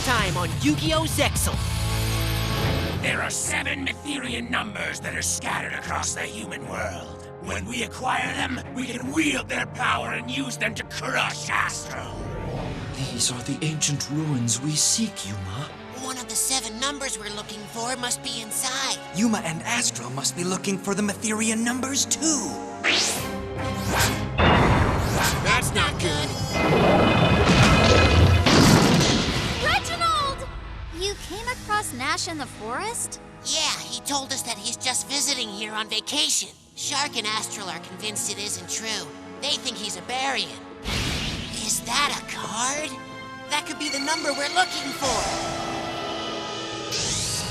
time on Yu-Gi-Oh! ZEXAL. There are 7 Mytherian numbers that are scattered across the human world. When we acquire them, we can wield their power and use them to crush Astro. These are the ancient ruins we seek, Yuma. One of the 7 numbers we're looking for must be inside. Yuma and Astro must be looking for the Mytherian numbers, too. That's not good. Reginald! You came across Nash in the forest? Yeah, he told us that he's just visiting here on vacation. Shark and Astral are convinced it isn't true. They think he's a Barian. Is that a card? That could be the number we're looking for.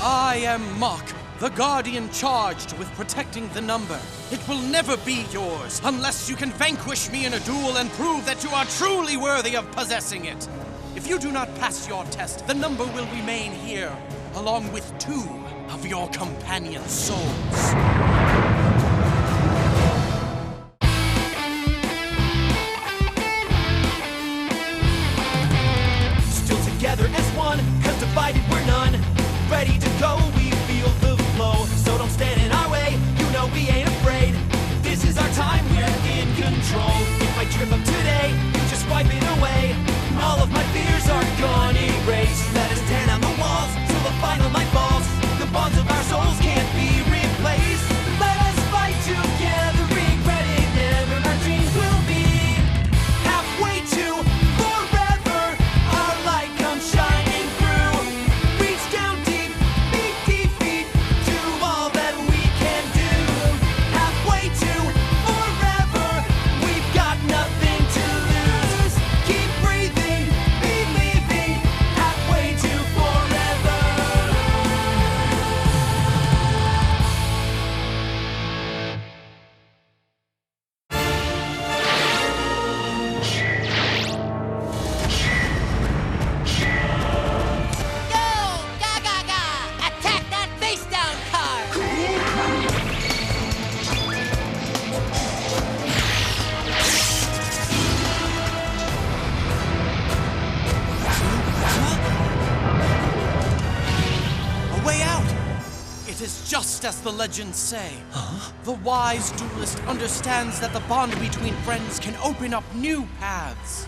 I am Mach, the guardian charged with protecting the number. It will never be yours unless you can vanquish me in a duel and prove that you are truly worthy of possessing it. If you do not pass your test, the number will remain here, along with 2 of your companion souls. Still together as one, 'cause divided we're none. Ready to go, we feel the flow. So don't stand in our way, you know we ain't afraid. This is our time, we're in control. If I trip up today, you just wipe it away. All of my fears are gone erased. Let us tear down the walls till the final light falls. The bonds of our souls can't be replaced. Let us fight together, regretting never our dreams will be. Halfway to forever, our light comes shining through. Reach down deep, beat defeat, do all that we can do. Halfway to forever, we've got nothing to lose. Keep breathing, believing, halfway to forever. Go! Ga-ga-ga! Attack that face-down card! A way out! It is just as the legends say. The wise duelist understands that the bond between friends can open up new paths.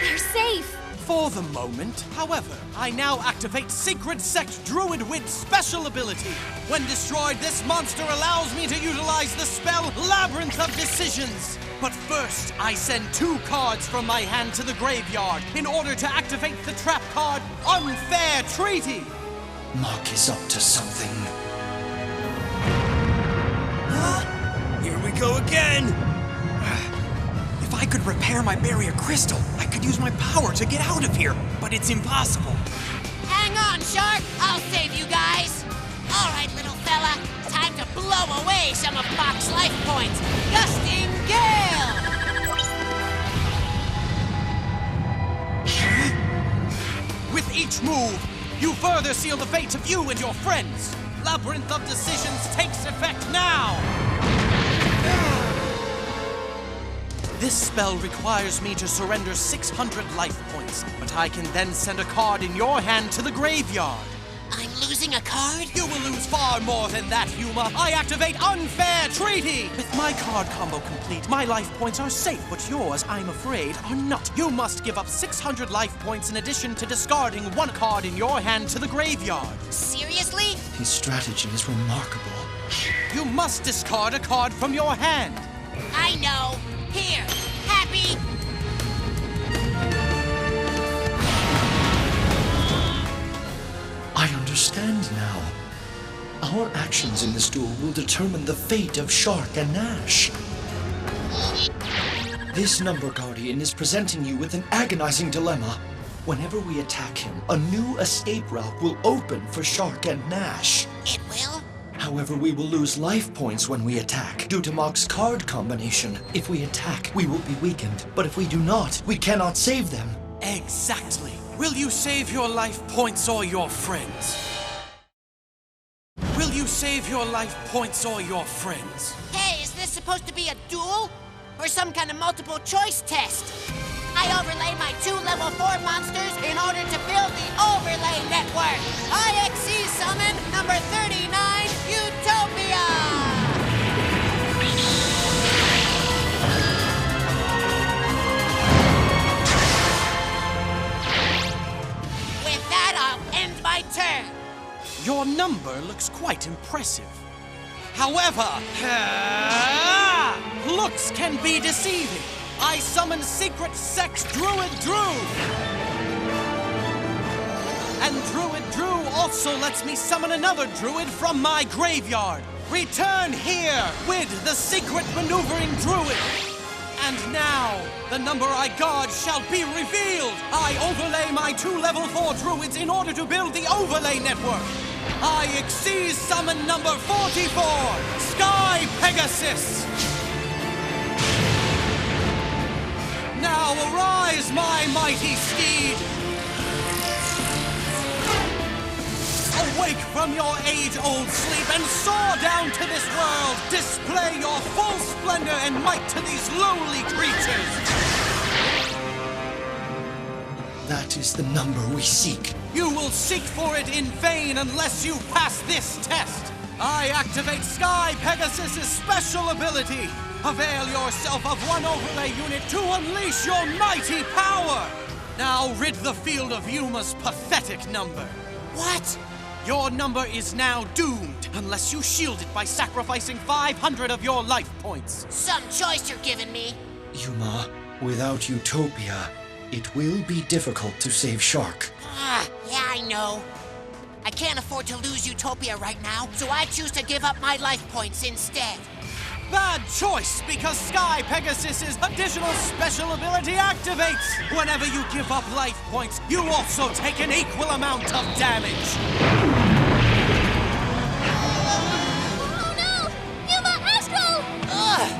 We're safe. For the moment, however, I now activate Sacred Sect Druid Wid's special ability. When destroyed, this monster allows me to utilize the spell Labyrinth of Decisions. But first, I send 2 cards from my hand to the graveyard in order to activate the trap card Unfair Treaty. Mach is up to something. Here we go again! If I could repair my barrier crystal, I could use my power to get out of here, but it's impossible. Hang on, Shark! I'll save you guys! All right, little fella. Time to blow away some of Mach's life points. Gusting Gale! With each move, you further seal the fate of you and your friends. Labyrinth of Decisions takes effect now! This spell requires me to surrender 600 life points, but I can then send a card in your hand to the graveyard. I'm losing a card? You will lose far more than that, Yuma. I activate Unfair Treaty! With my card combo complete, my life points are safe, but yours, I'm afraid, are not. You must give up 600 life points in addition to discarding 1 card in your hand to the graveyard. Seriously? His strategy is remarkable. You must discard a card from your hand. I know. Here. Happy? I understand now. Our actions in this duel will determine the fate of Shark and Nash. This number guardian is presenting you with an agonizing dilemma. Whenever we attack him, a new escape route will open for Shark and Nash. It will? However, we will lose life points when we attack, due to Mach's card combination. If we attack, we will be weakened. But if we do not, we cannot save them. Exactly. Will you save your life points or your friends? Will you save your life points or your friends? Hey, is this supposed to be a duel? Or some kind of multiple choice test? I overlay my 2 level 4 monsters in order to build IXC summon number 39, Utopia! With that, I'll end my turn. Your number looks quite impressive. However, looks can be deceiving. I summon Secret Sex Druid Drew. And Druid Drew also lets me summon another druid from my graveyard. Return here with the secret maneuvering druid. And now, the number I guard shall be revealed. I overlay my 2 level 4 druids in order to build the overlay network. I exceed summon number 44, Sky Pegasus. Now arise, my mighty steed. Awake from your age-old sleep and soar down to this world. Display your full splendor and might to these lowly creatures. That is the number we seek. You will seek for it in vain unless you pass this test. I activate Sky Pegasus' special ability. Avail yourself of one overlay unit to unleash your mighty power. Now rid the field of Yuma's pathetic number. What? Your number is now doomed unless you shield it by sacrificing 500 of your life points. Some choice you're giving me. Yuma, without Utopia, it will be difficult to save Shark. Yeah, I know. I can't afford to lose Utopia right now, so I choose to give up my life points instead. Bad choice, because Sky Pegasus' additional special ability activates. Whenever you give up life points, you also take an equal amount of damage. Oh no! Yuma Astral! Ugh!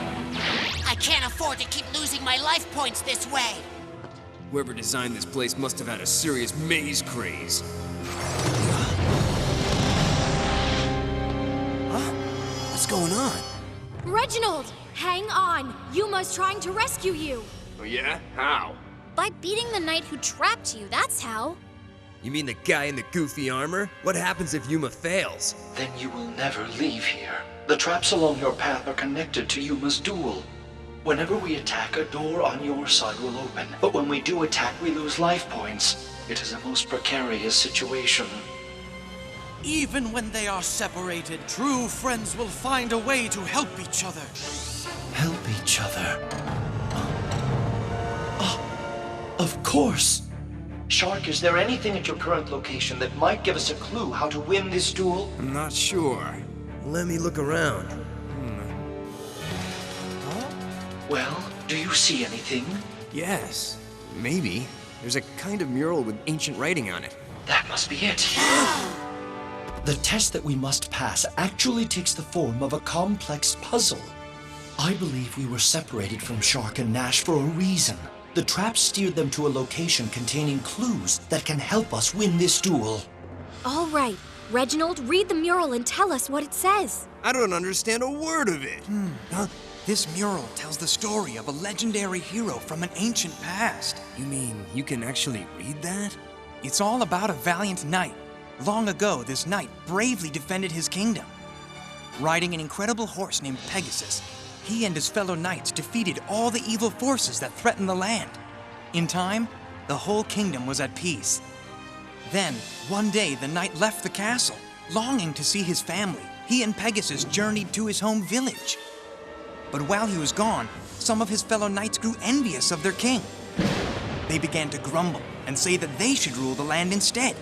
I can't afford to keep losing my life points this way. Whoever designed this place must have had a serious maze craze. Huh? What's going on? Reginald! Hang on! Yuma's trying to rescue you! Oh yeah? How? By beating the knight who trapped you, that's how. You mean the guy in the goofy armor? What happens if Yuma fails? Then you will never leave here. The traps along your path are connected to Yuma's duel. Whenever we attack, a door on your side will open. But when we do attack, we lose life points. It is a most precarious situation. Even when they are separated, true friends will find a way to help each other. Help each other. Of course! Shark, is there anything at your current location that might give us a clue how to win this duel? I'm not sure. Let me look around. Well, do you see anything? Yes, maybe. There's a kind of mural with ancient writing on it. That must be it. The test that we must pass actually takes the form of a complex puzzle. I believe we were separated from Shark and Nash for a reason. The traps steered them to a location containing clues that can help us win this duel. All right. Reginald, read the mural and tell us what it says. I don't understand a word of it. This mural tells the story of a legendary hero from an ancient past. You mean you can actually read that? It's all about a valiant knight. Long ago, this knight bravely defended his kingdom. Riding an incredible horse named Pegasus, he and his fellow knights defeated all the evil forces that threatened the land. In time, the whole kingdom was at peace. Then, one day, the knight left the castle. Longing to see his family, he and Pegasus journeyed to his home village. But while he was gone, some of his fellow knights grew envious of their king. They began to grumble and say that they should rule the land instead.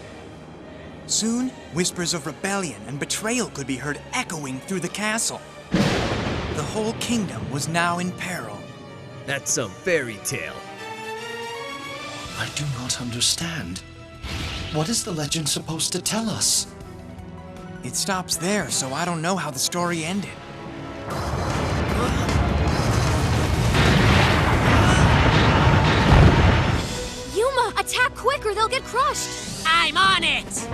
Soon, whispers of rebellion and betrayal could be heard echoing through the castle. The whole kingdom was now in peril. That's some fairy tale. I do not understand. What is the legend supposed to tell us? It stops there, so I don't know how the story ended. Yuma, attack quick or they'll get crushed! I'm on it!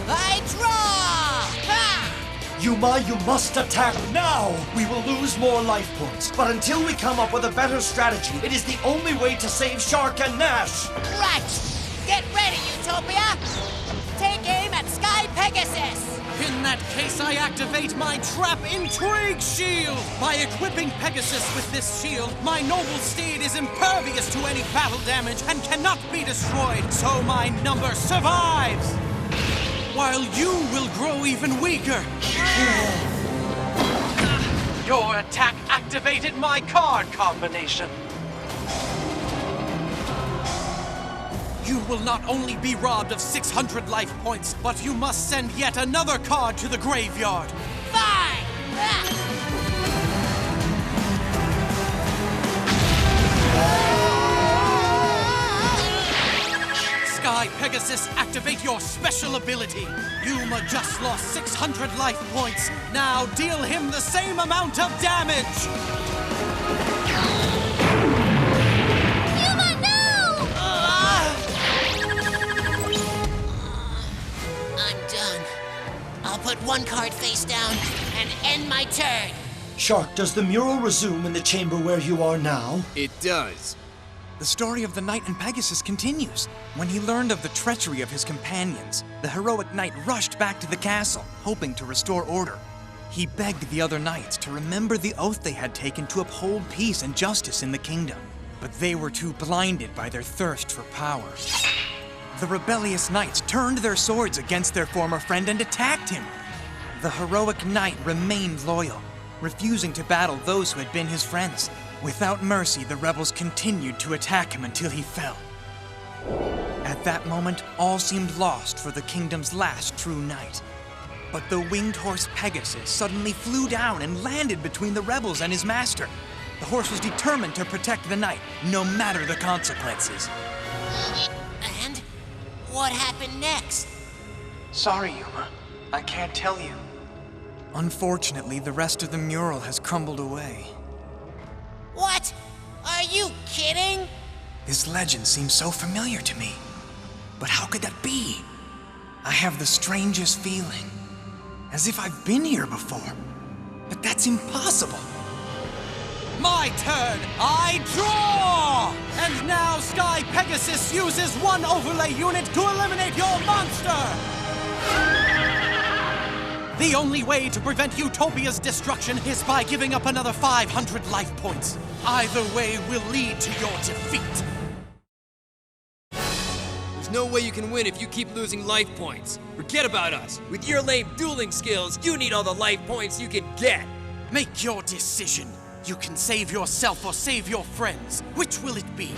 I draw! Ha! Yuma, you must attack now! We will lose more life points, but until we come up with a better strategy, it is the only way to save Shark and Nash! Right! Get ready, Utopia! Take aim at Sky Pegasus! In that case, I activate my Trap Intrigue Shield! By equipping Pegasus with this shield, my noble steed is impervious to any battle damage and cannot be destroyed, so my number survives! While you will grow even weaker. Your attack activated my card combination. You will not only be robbed of 600 life points, but you must send yet another card to the graveyard. Fine! Sky Pegasus, activate your special ability. Yuma just lost 600 life points. Now deal him the same amount of damage. Yuma, no! I'm done. I'll put one card face down and end my turn. Shark, does the mural resume in the chamber where you are now? It does. The story of the knight and Pegasus continues. When he learned of the treachery of his companions, the heroic knight rushed back to the castle, hoping to restore order. He begged the other knights to remember the oath they had taken to uphold peace and justice in the kingdom. But they were too blinded by their thirst for power. The rebellious knights turned their swords against their former friend and attacked him. The heroic knight remained loyal, refusing to battle those who had been his friends. Without mercy, the rebels continued to attack him until he fell. At that moment, all seemed lost for the kingdom's last true knight. But the winged horse Pegasus suddenly flew down and landed between the rebels and his master. The horse was determined to protect the knight, no matter the consequences. And what happened next? Sorry, Yuma. I can't tell you. Unfortunately, the rest of the mural has crumbled away. What? Are you kidding? This legend seems so familiar to me. But how could that be? I have the strangest feeling. As if I've been here before. But that's impossible. My turn! I draw! And now Sky Pegasus uses one overlay unit to eliminate your monster! The only way to prevent Utopia's destruction is by giving up another 500 life points. Either way will lead to your defeat. There's no way you can win if you keep losing life points. Forget about us. With your lame dueling skills, you need all the life points you can get. Make your decision. You can save yourself or save your friends. Which will it be?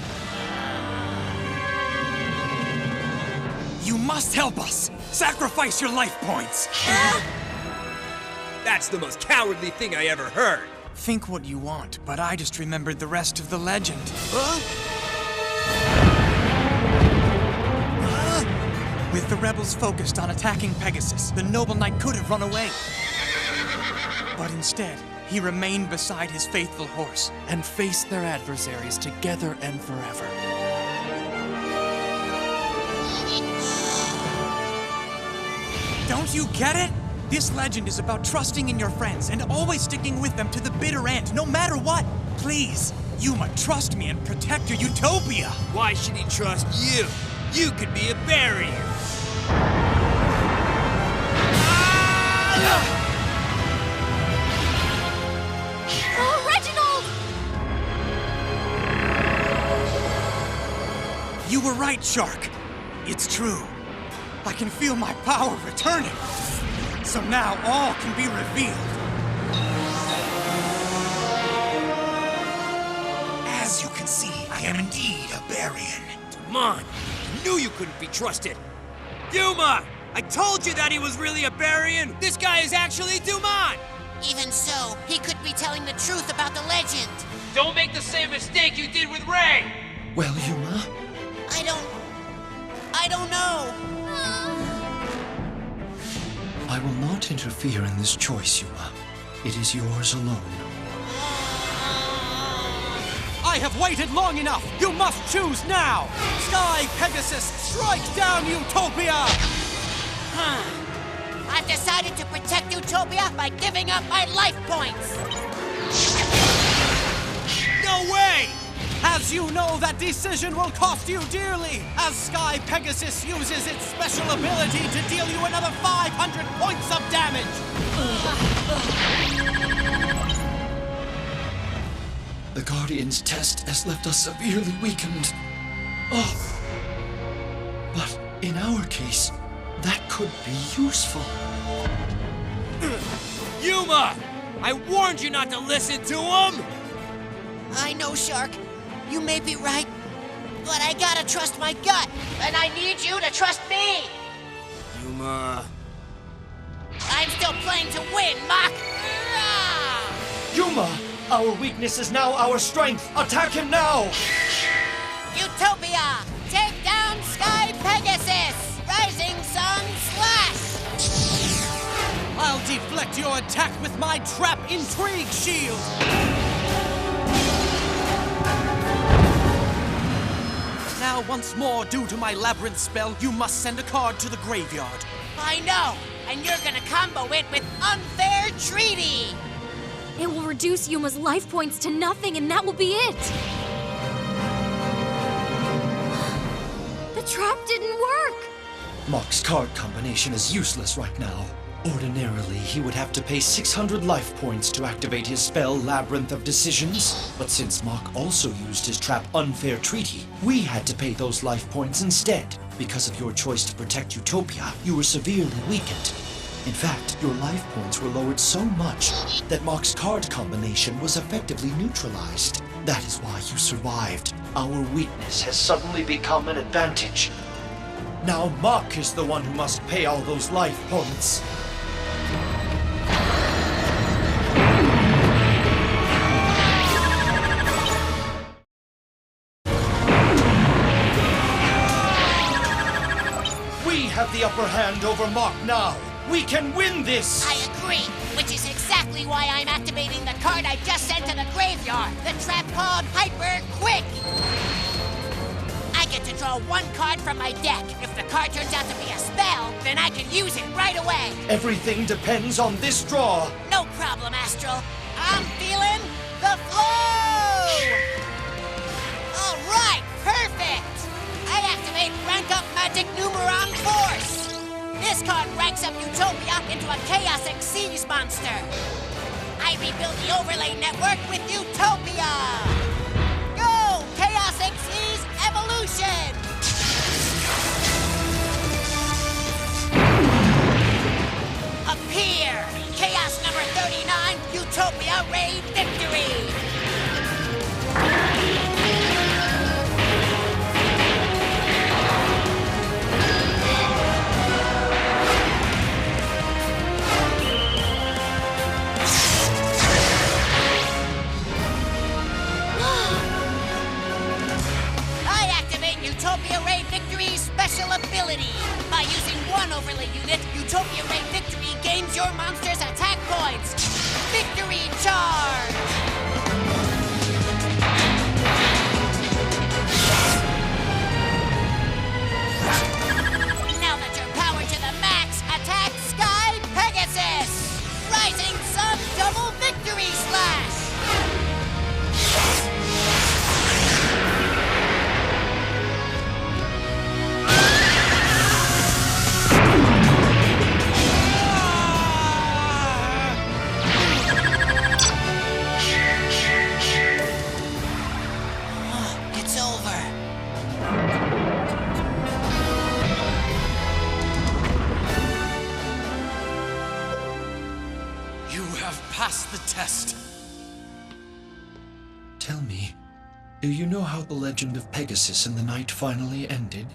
You must help us! Sacrifice your life points! That's the most cowardly thing I ever heard. Think what you want, but I just remembered the rest of the legend. With the rebels focused on attacking Pegasus, the noble knight could have run away. But instead, he remained beside his faithful horse And face their adversaries together and forever. Don't you get it? This legend is about trusting in your friends and always sticking with them to the bitter end, no matter what. Please, Yuma, trust me and protect your Utopia. Why should he trust you? You could be a barrier. Oh, Reginald! You were right, Shark. It's true. I can feel my power returning. So now all can be revealed. As you can see, I am indeed a Barian. Come on. I knew you couldn't be trusted. Yuma! I told you that he was really a Barian. This guy is actually Duman. Even so, he could be telling the truth about the legend. Don't make the same mistake you did with Ray. Well, Yuma, I don't know. I will not interfere in this choice, Yuma. It is yours alone. I have waited long enough! You must choose now! Sky Pegasus, strike down Utopia! I've decided to protect Utopia by giving up my life points. No way! As you know, that decision will cost you dearly, as Sky Pegasus uses its special ability to deal you another 500 points of damage! The Guardian's test has left us severely weakened. Oh. But in our case, that could be useful. Yuma! I warned you not to listen to him! I know, Shark. You may be right, but I gotta trust my gut, and I need you to trust me! Yuma... I'm still playing to win, Mach! Yuma! Our weakness is now our strength! Attack him now! Utopia! Take down Sky Pegasus! Rising Sun Slash! I'll deflect your attack with my Trap Intrigue Shield! Now, once more, due to my Labyrinth spell, you must send a card to the graveyard. I know! And you're gonna combo it with Unfair Treaty! It will reduce Yuma's life points to nothing, and that will be it! The trap didn't work! Mach's card combination is useless right now. Ordinarily, he would have to pay 600 life points to activate his spell Labyrinth of Decisions. But since Mach also used his trap Unfair Treaty, we had to pay those life points instead. Because of your choice to protect Utopia, you were severely weakened. In fact, your life points were lowered so much that Mach's card combination was effectively neutralized. That is why you survived. Our weakness has suddenly become an advantage. Now Mach is the one who must pay all those life points. We have the upper hand over Mach now. We can win this! I agree, which is exactly why I'm activating the card I just sent to the graveyard. The trap called Hyper Quick! I get to draw one card from my deck. If the card turns out to be a spell, then I can use it right away. Everything depends on this draw. No problem, Astral. I'm feeling the flow! All right, perfect! I activate Rank Up Magic Numeron Force. This card ranks up Utopia into a Chaos Xyz monster. I rebuild the overlay network with Utopia! Go, Chaos Xyz Evolution! Appear! Chaos number 39, Utopia Ray Victory! Utopia Ray Victory's special ability. By using one overlay unit, Utopia Ray Victory gains your monster's attack points. Victory Charge! Now that you're powered to the max, attack Sky Pegasus! Rising Sun Double Victory Slash! Pass the test. Tell me, do you know how the legend of Pegasus and the night finally ended?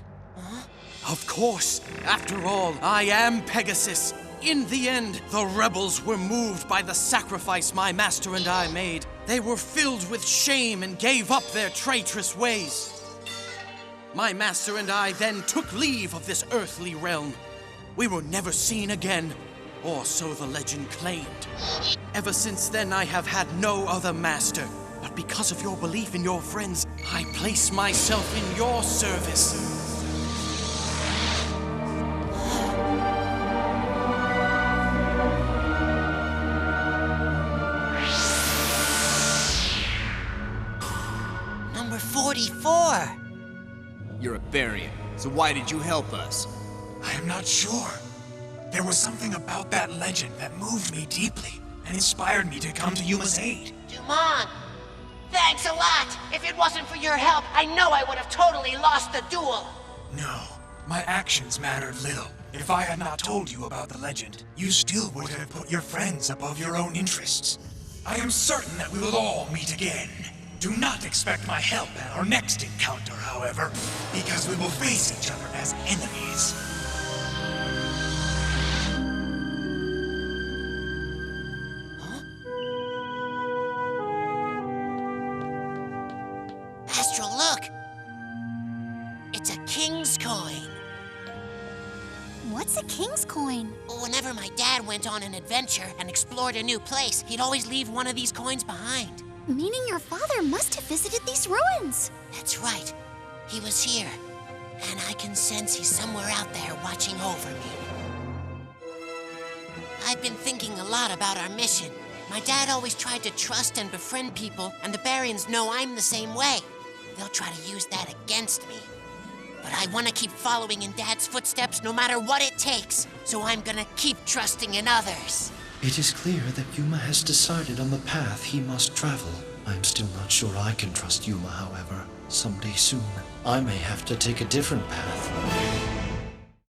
Of course. After all, I am Pegasus. In the end, the rebels were moved by the sacrifice my master and I made. They were filled with shame and gave up their traitorous ways. My master and I then took leave of this earthly realm. We were never seen again, or so the legend claimed. Ever since then, I have had no other master. But because of your belief in your friends, I place myself in your service. Number You're a Barian, so why did you help us? I am not sure. There was something about that legend that moved me deeply and inspired me to come to Yuma's aid. Dumont! Thanks a lot! If it wasn't for your help, I know I would have totally lost the duel! No, my actions mattered little. If I had not told you about the legend, you still would have put your friends above your own interests. I am certain that we will all meet again. Do not expect my help at our next encounter, however, because we will face each other as enemies. Astral, look! It's a king's coin. What's a king's coin? Whenever my dad went on an adventure and explored a new place, he'd always leave one of these coins behind. Meaning your father must have visited these ruins. That's right. He was here. And I can sense he's somewhere out there watching over me. I've been thinking a lot about our mission. My dad always tried to trust and befriend people, and the Barians know I'm the same way. They'll try to use that against me. But I want to keep following in Dad's footsteps no matter what it takes, so I'm gonna keep trusting in others. It is clear that Yuma has decided on the path he must travel. I'm still not sure I can trust Yuma, however. Someday soon, I may have to take a different path.